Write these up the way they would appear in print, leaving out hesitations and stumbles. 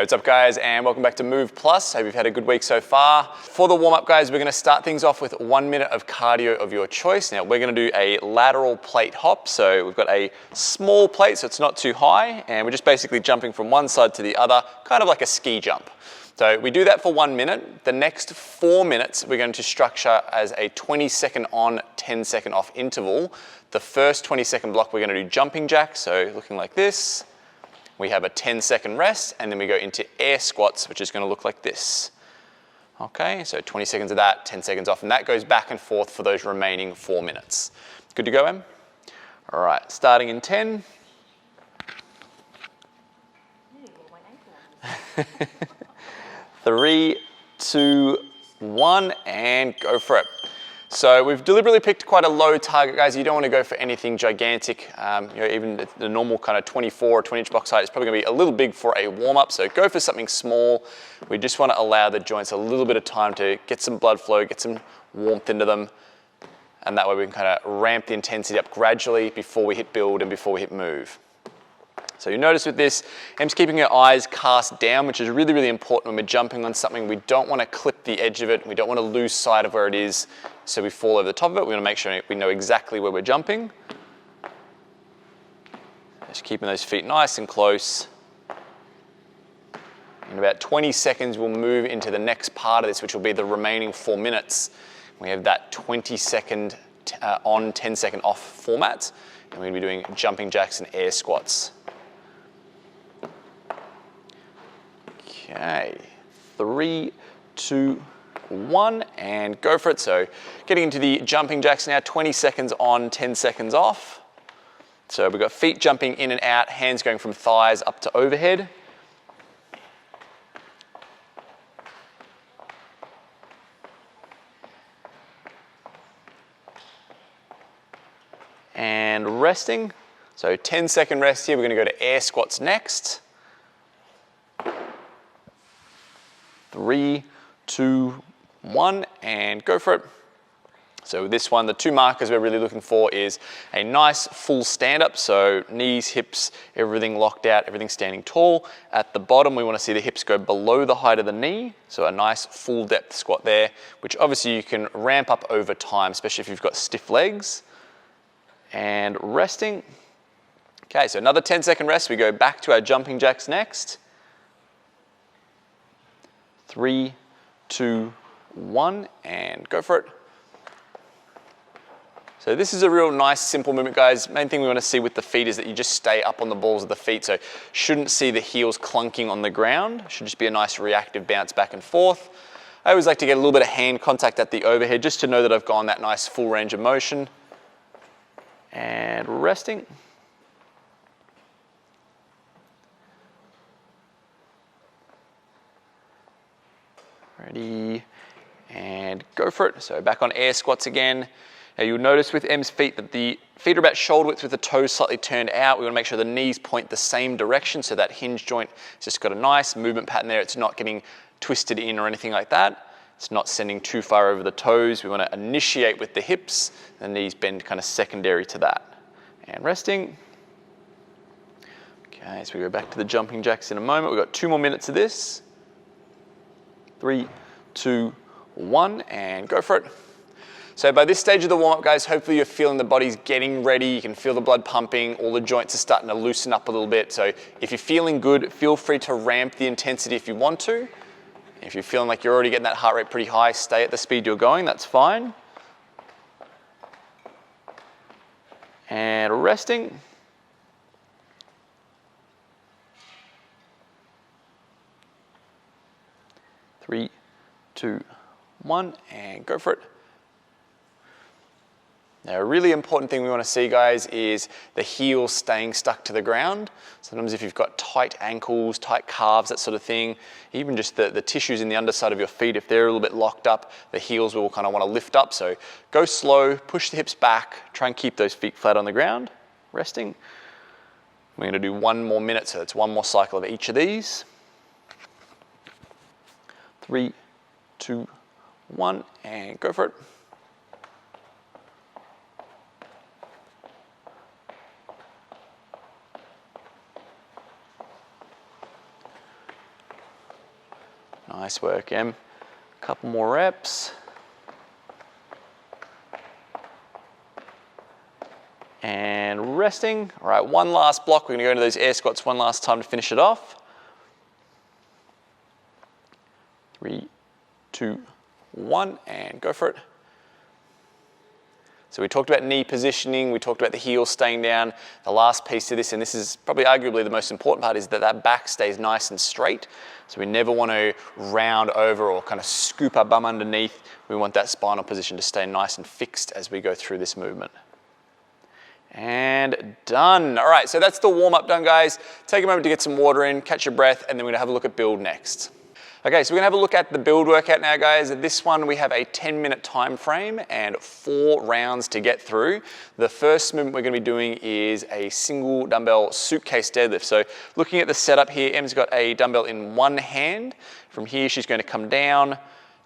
what's up guys, and welcome back to Move Plus. Hope you've had a good week so far. For the warm-up guys, we're gonna start things off with 1 minute of cardio of your choice. Now we're gonna do a lateral plate hop. So we've got a small plate, so it's not too high, and we're just basically jumping from one side to the other, kind of like a ski jump. So we do that for 1 minute. The next 4 minutes, we're going to structure as a 20-second on, 10-second off interval. The first 20-second block, we're gonna do jumping jacks, so looking like this. We have a 10-second rest, and then we go into air squats, which is gonna look like this. Okay, so 20 seconds of that, 10 seconds off, and that goes back and forth for those remaining 4 minutes. Good to go, Em? All right, starting in 10. 3, 2, 1, and go for it. So we've deliberately picked quite a low target, guys. You don't want to go for anything gigantic. Even the normal kind of 24 or 20-inch box height is probably going to be a little big for a warm-up. So go for something small. We just want to allow the joints a little bit of time to get some blood flow, get some warmth into them. And that way we can kind of ramp the intensity up gradually before we hit build and before we hit move. So you notice with this, Em's keeping her eyes cast down, which is really, really important when we're jumping on something. We don't want to clip the edge of it. We don't want to lose sight of where it is so we fall over the top of it. We want to make sure we know exactly where we're jumping. Just keeping those feet nice and close. In about 20 seconds, we'll move into the next part of this, which will be the remaining 4 minutes. We have that 20-second on, 10-second off format. And we're going to be doing jumping jacks and air squats. Okay, 3, 2, 1, and go for it. So getting into the jumping jacks now, 20 seconds on, 10 seconds off. So we've got feet jumping in and out, hands going from thighs up to overhead. And resting. So 10-second rest here. We're going to go to air squats next. 3, 2, 1, and go for it. So with this one, the two markers we're really looking for is a nice full stand-up, so knees, hips, everything locked out, everything standing tall. At the bottom, we want to see the hips go below the height of the knee, so a nice full depth squat there, which obviously you can ramp up over time, especially if you've got stiff legs. And resting. Okay, so another 10-second rest. We go back to our jumping jacks next. 3, 2, 1, and go for it. So this is a real nice, simple movement, guys. Main thing we want to see with the feet is that you just stay up on the balls of the feet. So shouldn't see the heels clunking on the ground. Should just be a nice reactive bounce back and forth. I always like to get a little bit of hand contact at the overhead just to know that I've gone that nice full range of motion. And resting. Ready, and go for it. So back on air squats again. Now you'll notice with Em's feet that the feet are about shoulder width with the toes slightly turned out. We want to make sure the knees point the same direction, so that hinge joint has just got a nice movement pattern there. It's not getting twisted in or anything like that. It's not sending too far over the toes. We want to initiate with the hips, the knees bend kind of secondary to that. And resting. Okay, so we go back to the jumping jacks in a moment. We've got 2 more minutes of this. 3, 2, 1, and go for it. So by this stage of the warm-up, guys, hopefully you're feeling the body's getting ready. You can feel the blood pumping. All the joints are starting to loosen up a little bit. So if you're feeling good, feel free to ramp the intensity if you want to. If you're feeling like you're already getting that heart rate pretty high, stay at the speed you're going. That's fine. And resting. 3, 2, 1, and go for it. Now, a really important thing we want to see, guys, is the heels staying stuck to the ground. Sometimes if you've got tight ankles, tight calves, that sort of thing, even just the tissues in the underside of your feet, if they're a little bit locked up, the heels will kind of want to lift up. So go slow, push the hips back, try and keep those feet flat on the ground, resting. We're going to do 1 more minute, so it's 1 more cycle of each of these. 3, 2, 1, and go for it. Nice work, Em. Couple more reps. And resting. All right, one last block. We're gonna go into those air squats one last time to finish it off. 3, 2, 1, and go for it. So we talked about knee positioning, we talked about the heel staying down. The last piece of this, and this is probably arguably the most important part, is that that back stays nice and straight. So we never want to round over or kind of scoop our bum underneath. We want that spinal position to stay nice and fixed as we go through this movement. And done. All right, so that's the warm-up done, guys. Take a moment to get some water in, catch your breath, and then we're gonna have a look at build next. Okay, so we're gonna have a look at the build workout now, guys. This one, we have a 10-minute time frame and 4 rounds to get through. The first movement we're gonna be doing is a single dumbbell suitcase deadlift. So looking at the setup here, Em's got a dumbbell in one hand. From here, she's gonna come down,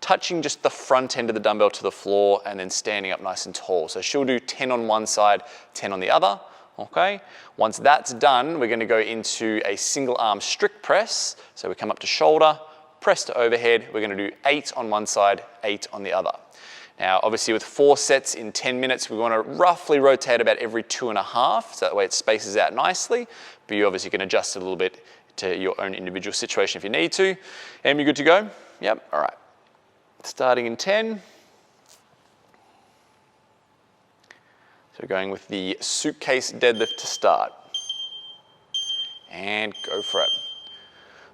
touching just the front end of the dumbbell to the floor and then standing up nice and tall. So she'll do 10 on one side, 10 on the other, okay? Once that's done, we're gonna go into a single arm strict press. So we come up to shoulder, press to overhead. We're gonna do 8 on one side, 8 on the other. Now, obviously with 4 sets in 10 minutes, we wanna roughly rotate about every 2.5, so that way it spaces out nicely, but you obviously can adjust it a little bit to your own individual situation if you need to. Em, you good to go? Yep, all right. Starting in 10. So going with the suitcase deadlift to start. And go for it.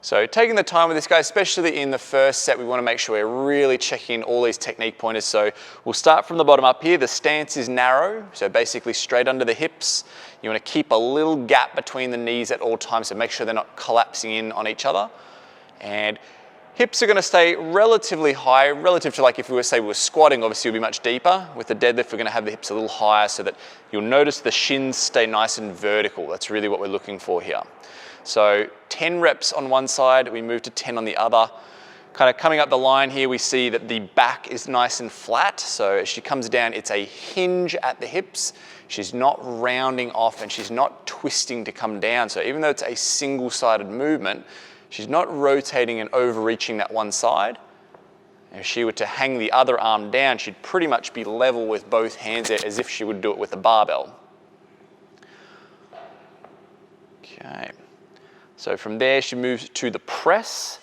So taking the time with this, guy, especially in the first set, we want to make sure we're really checking all these technique pointers. So we'll start from the bottom up here. The stance is narrow, so basically straight under the hips. You want to keep a little gap between the knees at all times, so make sure they're not collapsing in on each other. And hips are going to stay relatively high, relative to like if we were, say, we were squatting, obviously it would be much deeper. With the deadlift, we're going to have the hips a little higher so that you'll notice the shins stay nice and vertical. That's really what we're looking for here. So 10 reps on one side, we move to 10 on the other. Kind of coming up the line here, we see that the back is nice and flat. So as she comes down, it's a hinge at the hips. She's not rounding off and she's not twisting to come down. So even though it's a single-sided movement, she's not rotating and overreaching that one side. If she were to hang the other arm down, she'd pretty much be level with both hands there as if she would do it with a barbell. Okay. So from there, she moves to the press.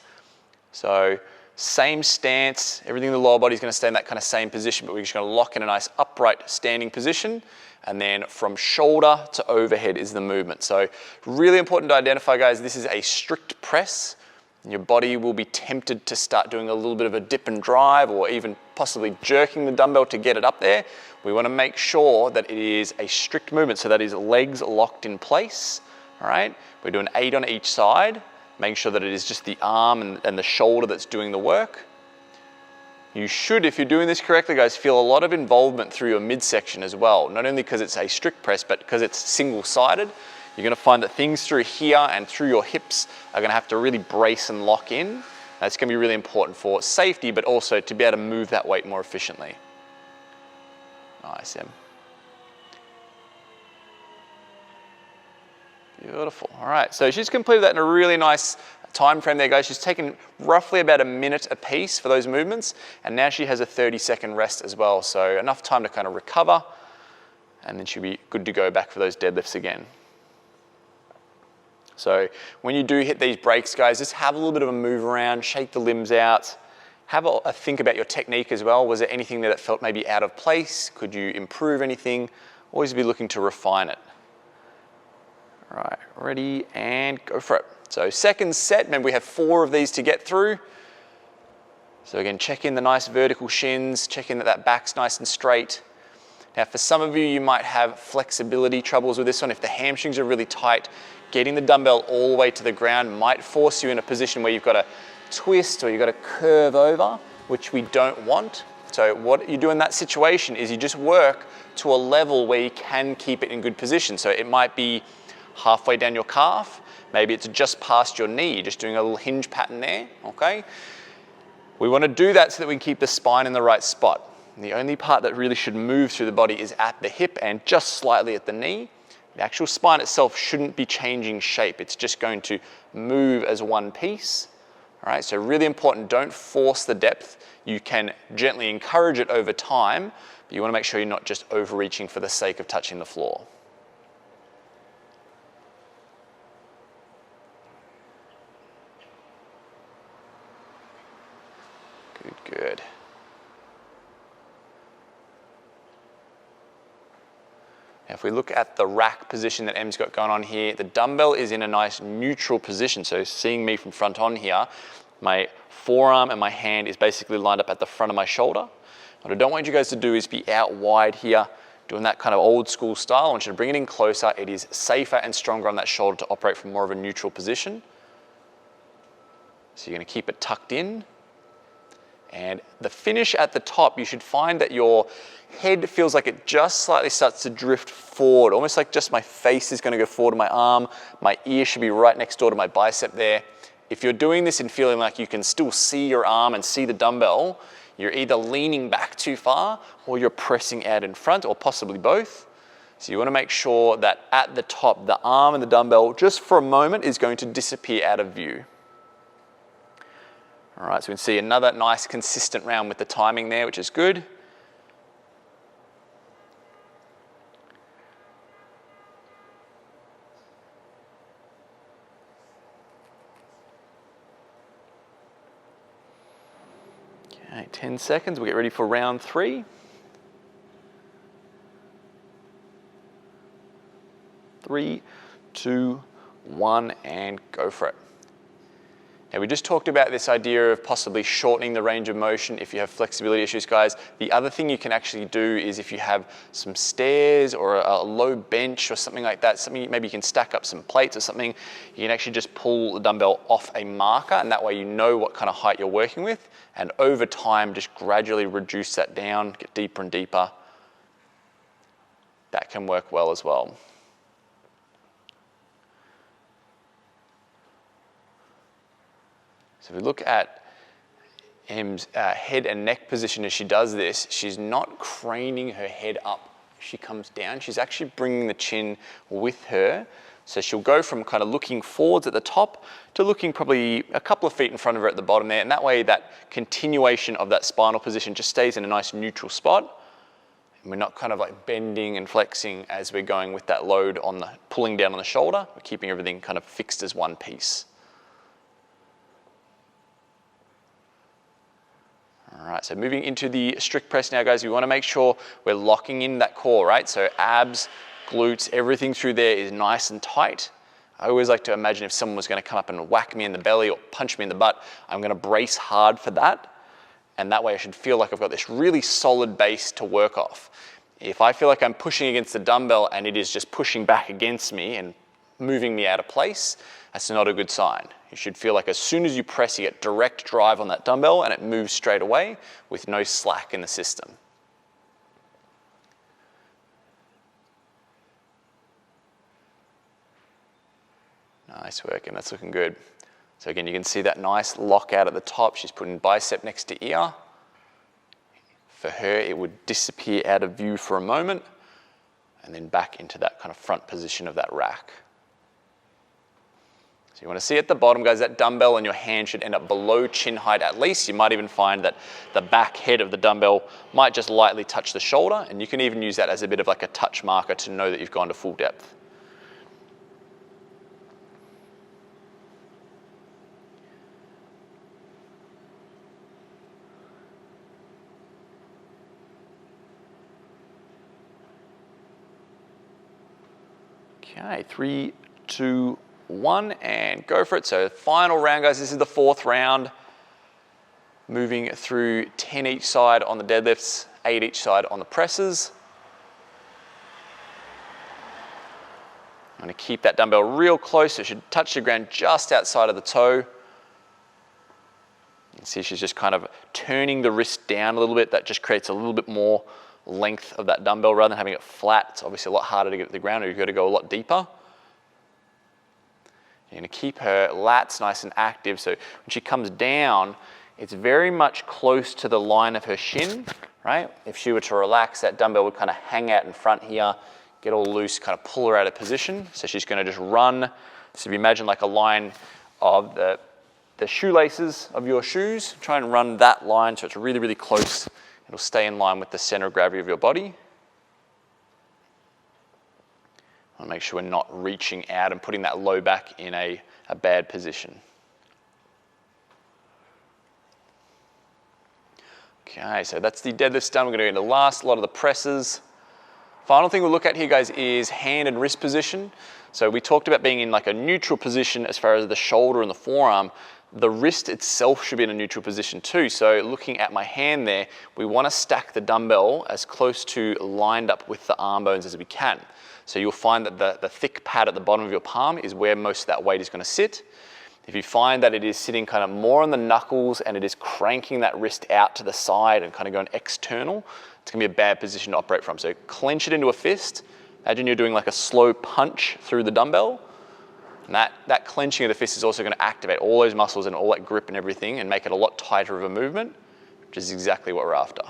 So same stance, everything in the lower body is going to stay in that kind of same position, but we're just going to lock in a nice upright standing position. And then from shoulder to overhead is the movement. So really important to identify, guys, this is a strict press. And your body will be tempted to start doing a little bit of a dip and drive or even possibly jerking the dumbbell to get it up there. We want to make sure that it is a strict movement, so that is legs locked in place. All right, we're doing 8 on each side, making sure that it is just the arm and the shoulder that's doing the work. You should, if you're doing this correctly, guys, feel a lot of involvement through your midsection as well. Not only because it's a strict press, but because it's single-sided. You're gonna find that things through here and through your hips are gonna have to really brace and lock in. That's gonna be really important for safety, but also to be able to move that weight more efficiently. Nice, Em. Beautiful. All right, so she's completed that in a really nice time frame there, guys. She's taken roughly about a minute a piece for those movements, and now she has a 30-second rest as well, so enough time to kind of recover, and then she'll be good to go back for those deadlifts again. So when you do hit these breaks, guys, just have a little bit of a move around, shake the limbs out, have a think about your technique as well. Was there anything there that felt maybe out of place? Could you improve anything? Always be looking to refine it. All right, ready, and go for it. So second set, remember we have 4 of these to get through. So again, check in the nice vertical shins, check in that that back's nice and straight. Now for some of you, you might have flexibility troubles with this one. If the hamstrings are really tight, getting the dumbbell all the way to the ground might force you in a position where you've got to twist or you've got to curve over, which we don't want. So what you do in that situation is you just work to a level where you can keep it in good position. So it might be halfway down your calf, maybe it's just past your knee, just doing a little hinge pattern there, okay? We want to do that so that we can keep the spine in the right spot. And the only part that really should move through the body is at the hip and just slightly at the knee. The actual spine itself shouldn't be changing shape. It's just going to move as one piece, All right, so really important, don't force the depth. You can gently encourage it over time, but you want to make sure you're not just overreaching for the sake of touching the floor. Good, good. Now, if we look at the rack position that Em's got going on here, the dumbbell is in a nice neutral position. So seeing me from front on here, my forearm and my hand is basically lined up at the front of my shoulder. What I don't want you guys to do is be out wide here, doing that kind of old school style. I want you to bring it in closer. It is safer and stronger on that shoulder to operate from more of a neutral position. So you're going to keep it tucked in. And the finish at the top, you should find that your head feels like it just slightly starts to drift forward, almost like just my face is going to go forward to my arm. My ear should be right next door to my bicep there. If you're doing this and feeling like you can still see your arm and see the dumbbell, you're either leaning back too far or you're pressing out in front, or possibly both. So you want to make sure that at the top, the arm and the dumbbell, just for a moment, is going to disappear out of view. All right, so we can see another nice consistent round with the timing there, which is good. Okay, 10 seconds, we'll get ready for round 3. 3, 2, 1, and go for it. Now, we just talked about this idea of possibly shortening the range of motion if you have flexibility issues, guys. The other thing you can actually do is if you have some stairs or a low bench or something like that, maybe you can stack up some plates or something, you can actually just pull the dumbbell off a marker, and that way you know what kind of height you're working with, and over time just gradually reduce that down, get deeper and deeper. That can work well as well. So if we look at Em's head and neck position as she does this, she's not craning her head up as she comes down. She's actually bringing the chin with her. So she'll go from kind of looking forwards at the top to looking probably a couple of feet in front of her at the bottom there. And that way that continuation of that spinal position just stays in a nice neutral spot. And we're not kind of like bending and flexing as we're going with that load on the pulling down on the shoulder. We're keeping everything kind of fixed as one piece. All right, so moving into the strict press now, guys, we want to make sure we're locking in that core, right? So abs, glutes, everything through there is nice and tight. I always like to imagine if someone was going to come up and whack me in the belly or punch me in the butt, I'm going to brace hard for that. And that way I should feel like I've got this really solid base to work off. If I feel like I'm pushing against the dumbbell and it is just pushing back against me and moving me out of place, that's not a good sign. You should feel like as soon as you press, you get direct drive on that dumbbell and it moves straight away with no slack in the system. Nice work, and that's looking good. So again, you can see that nice lockout at the top. She's putting bicep next to ear. For her, it would disappear out of view for a moment and then back into that kind of front position of that rack. So you want to see at the bottom, guys, that dumbbell in your hand should end up below chin height at least. You might even find that the back head of the dumbbell might just lightly touch the shoulder, and you can even use that as a bit of like a touch marker to know that you've gone to full depth. Okay, 3, 2, 1, and go for it. So final round, guys. This is the 4th round. Moving through 10 each side on the deadlifts, 8 each side on the presses. I'm going to keep that dumbbell real close. It should touch the ground just outside of the toe. You can see she's just kind of turning the wrist down a little bit. That just creates a little bit more length of that dumbbell rather than having it flat. It's obviously a lot harder to get to the ground, or you've got to go a lot deeper. You're going to keep her lats nice and active, so when she comes down, it's very much close to the line of her shin, right? If she were to relax, that dumbbell would kind of hang out in front here, get all loose, kind of pull her out of position. So she's going to just run. So if you imagine like a line of the the shoelaces of your shoes. Try and run that line so it's really, really close. It'll stay in line with the center of gravity of your body. I want to make sure we're not reaching out and putting that low back in a bad position. Okay, so that's the deadlifts done. We're going to go into the last lot of the presses. Final thing we'll look at here, guys, is hand and wrist position. So we talked about being in like a neutral position as far as the shoulder and the forearm. The wrist itself should be in a neutral position too. So looking at my hand there, we want to stack the dumbbell as close to lined up with the arm bones as we can. So you'll find that the thick pad at the bottom of your palm is where most of that weight is going to sit. If you find that it is sitting kind of more on the knuckles and it is cranking that wrist out to the side and kind of going external, it's going to be a bad position to operate from. So clench it into a fist. Imagine you're doing like a slow punch through the dumbbell. And that clenching of the fist is also going to activate all those muscles and all that grip and everything and make it a lot tighter of a movement, which is exactly what we're after.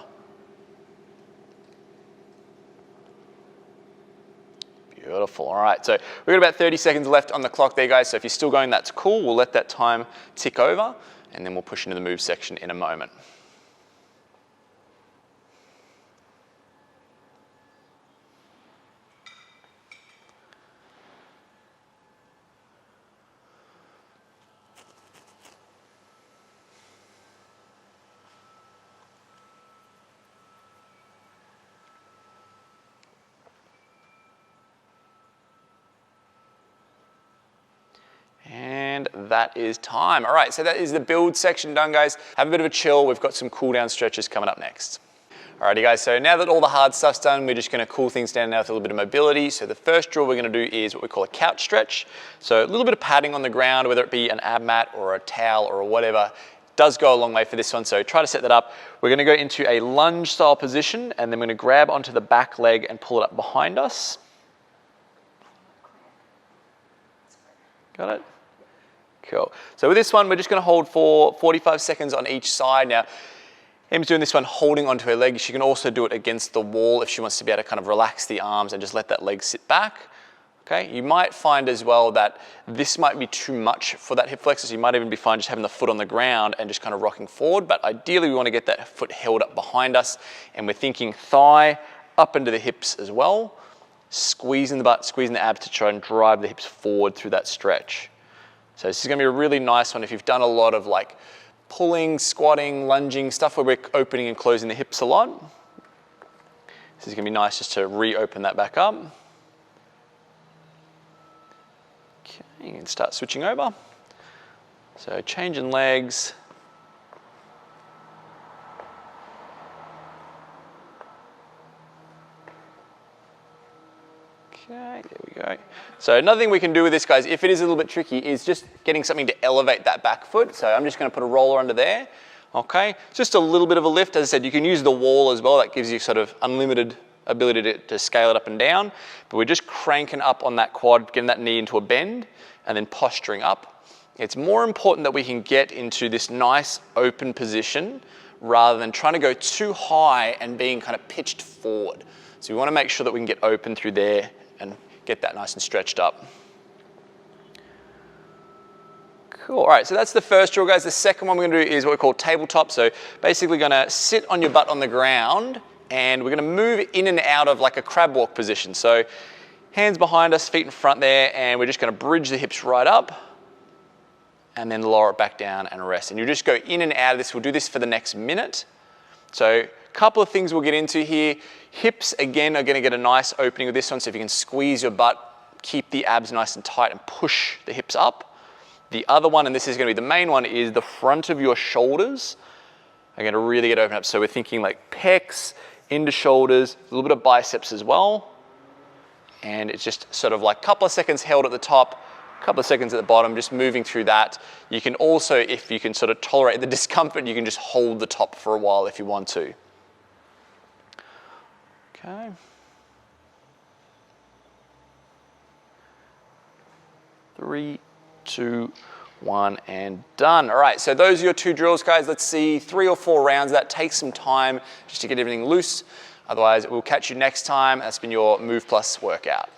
Beautiful. All right, so we've got about 30 seconds left on the clock there, guys. So if you're still going, that's cool. We'll let that time tick over, and then we'll push into the move section in a moment. And that is time. All right, so that is the build section done, guys. Have a bit of a chill. We've got some cool down stretches coming up next. Alrighty, guys, so now that all the hard stuff's done, we're just gonna cool things down now with a little bit of mobility. So the first drill we're gonna do is what we call a couch stretch. So a little bit of padding on the ground, whether it be an ab mat or a towel or whatever, does go a long way for this one. So try to set that up. We're gonna go into a lunge style position, and then we're gonna grab onto the back leg and pull it up behind us. Got it? Cool. So with this one, we're just going to hold for 45 seconds on each side. Now, Em's doing this one holding onto her leg. She can also do it against the wall if she wants to be able to kind of relax the arms and just let that leg sit back. Okay. You might find as well that this might be too much for that hip flexor. So you might even be fine just having the foot on the ground and just kind of rocking forward. But ideally, we want to get that foot held up behind us. And we're thinking thigh up into the hips as well. Squeezing the butt, squeezing the abs to try and drive the hips forward through that stretch. So this is going to be a really nice one if you've done a lot of like pulling, squatting, lunging, stuff where we're opening and closing the hips a lot. This is going to be nice just to reopen that back up. Okay, you can start switching over. So changing legs. Okay, there we go. So another thing we can do with this, guys, if it is a little bit tricky, is just getting something to elevate that back foot. So I'm just going to put a roller under there. Okay, just a little bit of a lift. As I said, you can use the wall as well. That gives you sort of unlimited ability to scale it up and down. But we're just cranking up on that quad, getting that knee into a bend, and then posturing up. It's more important that we can get into this nice open position rather than trying to go too high and being kind of pitched forward. So we want to make sure that we can get open through there and get that nice and stretched up. Cool, all right, so that's the first drill, guys. The second one we're gonna do is what we call tabletop. So basically gonna sit on your butt on the ground, and we're gonna move in and out of like a crab walk position. So hands behind us, feet in front there, and we're just gonna bridge the hips right up, and then lower it back down and rest. And you just go in and out of this. We'll do this for the next minute. So a couple of things we'll get into here. Hips, again, are gonna get a nice opening with this one. So if you can squeeze your butt, keep the abs nice and tight and push the hips up. The other one, and this is gonna be the main one, is the front of your shoulders are gonna really get opened up. So we're thinking like pecs, into shoulders, a little bit of biceps as well. And it's just sort of like a couple of seconds held at the top, a couple of seconds at the bottom, just moving through that. You can also, if you can sort of tolerate the discomfort, you can just hold the top for a while if you want to. Okay. 3, 2, 1, and done. All right, so those are your 2 drills, guys. Let's see 3 or 4 rounds. That takes some time just to get everything loose. Otherwise, we'll catch you next time. That's been your Move Plus workout.